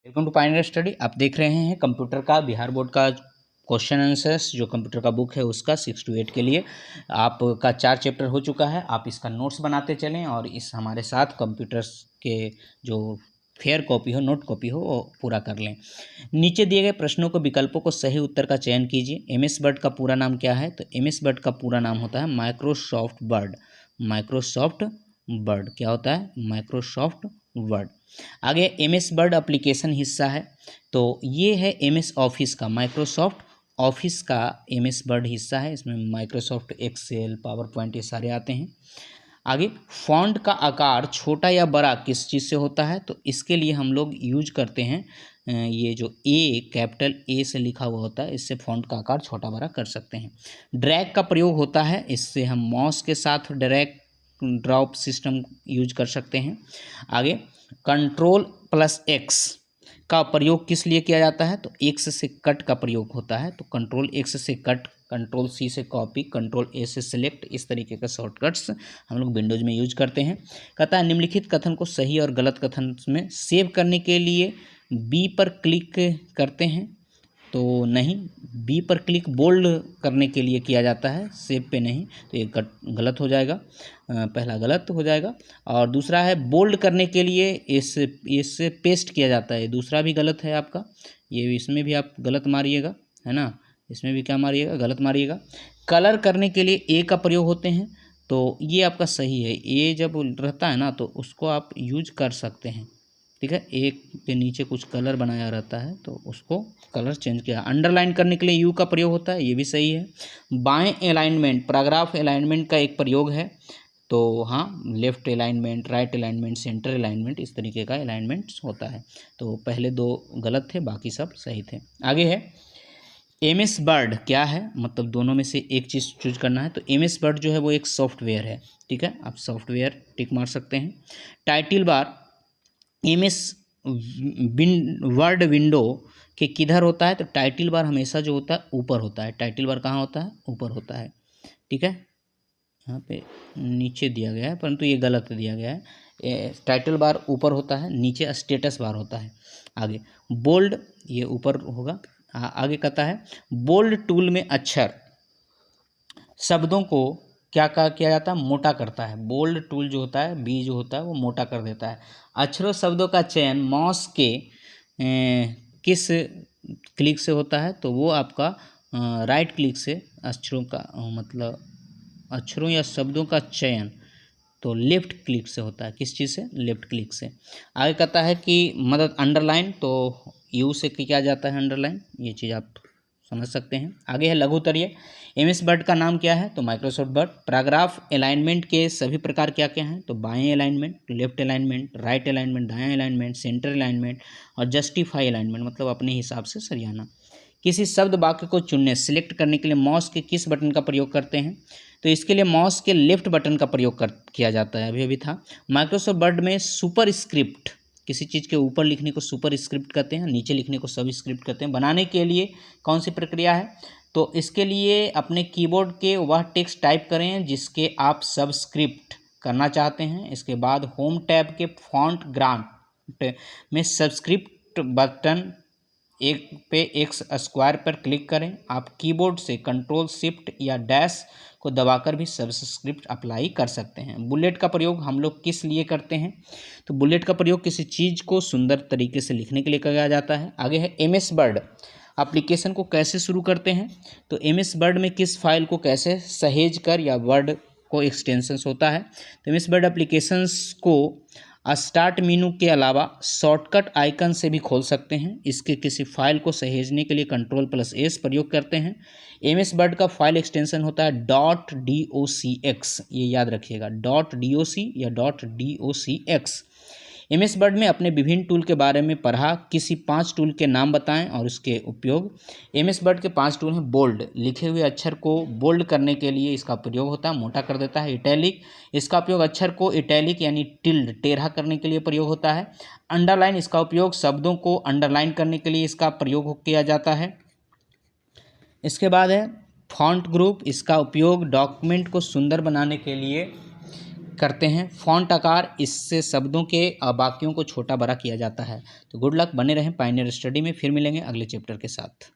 Welcome to Pioneer study. आप देख रहे हैं कंप्यूटर का बिहार बोर्ड का क्वेश्चन आंसर्स, जो कंप्यूटर का बुक है उसका 6 to 8 के लिए आपका 4 चैप्टर हो चुका है। आप इसका नोट्स बनाते चलें और इस हमारे साथ कंप्यूटर्स के जो फेयर कॉपी हो, नोट कॉपी हो, वो पूरा कर लें। नीचे दिए गए प्रश्नों को विकल्पों को सही उत्तर का चयन कीजिए। एमएस वर्ड का पूरा नाम क्या है? तो एमएस वर्ड का पूरा नाम होता है माइक्रोसॉफ्ट वर्ड। माइक्रोसॉफ्ट वर्ड क्या होता है? Microsoft word. आगे एमएस वर्ड एप्लीकेशन हिस्सा है, तो ये है एमएस ऑफिस का, माइक्रोसॉफ्ट ऑफिस का एमएस वर्ड हिस्सा है। इसमें माइक्रोसॉफ्ट एक्सेल, पावर पॉइंट ये सारे आते हैं। आगे फॉन्ट का आकार छोटा या बड़ा किस चीज़ से होता है? तो इसके लिए हम लोग यूज करते हैं ये जो ए, कैपिटल ए से लिखा हुआ होता है, इससे फॉन्ट का आकार छोटा बड़ा कर सकते हैं। ड्रैग का प्रयोग होता है, इससे हम माउस के साथ ड्रैग ड्रॉप सिस्टम यूज कर सकते हैं। आगे Ctrl+X का प्रयोग किस लिए किया जाता है? तो एक्स से कट का प्रयोग होता है, तो Ctrl+X से कट, Ctrl+C से कॉपी, Ctrl+A से सिलेक्ट, इस तरीके का शॉर्टकट्स हम लोग विंडोज में यूज करते हैं। कहता है निम्नलिखित कथन को सही और गलत कथन में सेव करने के लिए बी पर क्लिक करते हैं, तो नहीं, बी पर क्लिक बोल्ड करने के लिए किया जाता है, सेव पे नहीं, तो ये गलत हो जाएगा, पहला गलत हो जाएगा। और दूसरा है बोल्ड करने के लिए इससे पेस्ट किया जाता है, दूसरा भी गलत है आपका, ये इसमें भी आप गलत मारिएगा, है ना, इसमें भी क्या मारिएगा? गलत मारिएगा। कलर करने के लिए ए का प्रयोग होते हैं, तो ये आपका सही है, ए जब रहता है ना तो उसको आप यूज कर सकते हैं, ठीक है। एक के नीचे कुछ कलर बनाया रहता है तो उसको कलर चेंज किया। अंडरलाइन करने के लिए यू का प्रयोग होता है, ये भी सही है। बाएं अलाइनमेंट, पैराग्राफ अलाइनमेंट का एक प्रयोग है, तो हाँ, left alignment, right alignment, centre alignment, इस तरीके का अलाइनमेंट होता है। तो पहले दो गलत थे, बाकी सब सही थे। आगे है एमएस वर्ड क्या है, मतलब दोनों में से एक चीज़ चूज करना है। तो एमएस वर्ड जो है वो एक सॉफ्टवेयर है, ठीक है, आप सॉफ्टवेयर टिक मार सकते हैं। Title bar MS word window के किधर होता है? तो टाइटल बार हमेशा जो होता है ऊपर होता है। टाइटल बार कहाँ होता है? ऊपर होता है, ठीक है। यहाँ पे नीचे दिया गया है परंतु ये गलत दिया गया है। टाइटल बार ऊपर होता है, नीचे स्टेटस बार होता है। आगे बोल्ड, ये ऊपर होगा। आगे कहता है बोल्ड टूल में अक्षर शब्दों को क्या किया जाता है? मोटा करता है। बोल्ड टूल जो होता है, बी जो होता है वो मोटा कर देता है। अक्षरों शब्दों का चयन माउस के किस क्लिक से होता है? तो वो आपका राइट क्लिक से अक्षरों का मतलब अक्षरों या शब्दों का चयन तो लेफ्ट क्लिक से होता है। किस चीज़ से? लेफ्ट क्लिक से। आगे कहता है कि मदद अंडरलाइन, तो यू से किया जाता है अंडरलाइन, ये चीज़ आप समझ सकते हैं। आगे है लघुत्तरीय। एमएस वर्ड का नाम क्या है? तो माइक्रोसॉफ्ट वर्ड। पैराग्राफ अलाइनमेंट के सभी प्रकार क्या क्या हैं? तो बाएं alignment, left alignment, right alignment, दाएं अलाइनमेंट, सेंटर अलाइनमेंट और जस्टिफाई अलाइनमेंट, मतलब अपने हिसाब से सरियाना। किसी शब्द वाक्य को चुनने, सिलेक्ट करने के लिए माउस के किस बटन का प्रयोग करते हैं? तो इसके लिए माउस के लेफ्ट बटन का प्रयोग किया जाता है, अभी था। माइक्रोसॉफ्ट वर्ड में सुपर स्क्रिप्ट, किसी चीज़ के ऊपर लिखने को सुपर स्क्रिप्ट कहते हैं, नीचे लिखने को सब स्क्रिप्ट कहते हैं। बनाने के लिए कौन सी प्रक्रिया है? तो इसके लिए अपने कीबोर्ड के वह टेक्स्ट टाइप करें जिसके आप सबस्क्रिप्ट करना चाहते हैं। इसके बाद होम टैब के फॉन्ट ग्रांट में सबस्क्रिप्ट बटन एक पे एक्स स्क्वायर पर क्लिक करें। आप कीबोर्ड से कंट्रोल शिफ्ट या डैश को दबाकर भी सबस्क्रिप्ट अप्लाई कर सकते हैं। बुलेट का प्रयोग हम लोग किस लिए करते हैं? तो बुलेट का प्रयोग किसी चीज़ को सुंदर तरीके से लिखने के लिए किया जाता है। आगे है एमएस वर्ड एप्लीकेशन को कैसे शुरू करते हैं? तो एमएस वर्ड में किस फाइल को कैसे सहेज कर, या वर्ड को एक्सटेंशंस होता है। तो एमएस वर्ड एप्लीकेशंस को स्टार्ट मेनू के अलावा शॉर्टकट आइकन से भी खोल सकते हैं। इसके किसी फाइल को सहेजने के लिए Ctrl+S प्रयोग करते हैं। एमएस वर्ड का फाइल एक्सटेंशन होता है .docx, ये याद रखिएगा, .doc या .docx। एमएस वर्ड में अपने विभिन्न टूल के बारे में पढ़ा, किसी 5 टूल के नाम बताएं और उसके उपयोग। एमएस वर्ड के 5 टूल हैं। बोल्ड, लिखे हुए अक्षर को बोल्ड करने के लिए इसका प्रयोग होता है, मोटा कर देता है। इटैलिक, इसका उपयोग अक्षर को इटैलिक यानी टिल्ड, टेढ़ा करने के लिए प्रयोग होता है। अंडरलाइन, इसका उपयोग शब्दों को अंडरलाइन करने के लिए इसका प्रयोग किया जाता है। इसके बाद है फॉन्ट ग्रुप, इसका उपयोग डॉक्यूमेंट को सुंदर बनाने के लिए करते हैं। फॉन्ट आकार, इससे शब्दों के वाक्यों को छोटा बड़ा किया जाता है। तो गुड लक, बने रहें पायनियर स्टडी में। फिर मिलेंगे अगले चैप्टर के साथ।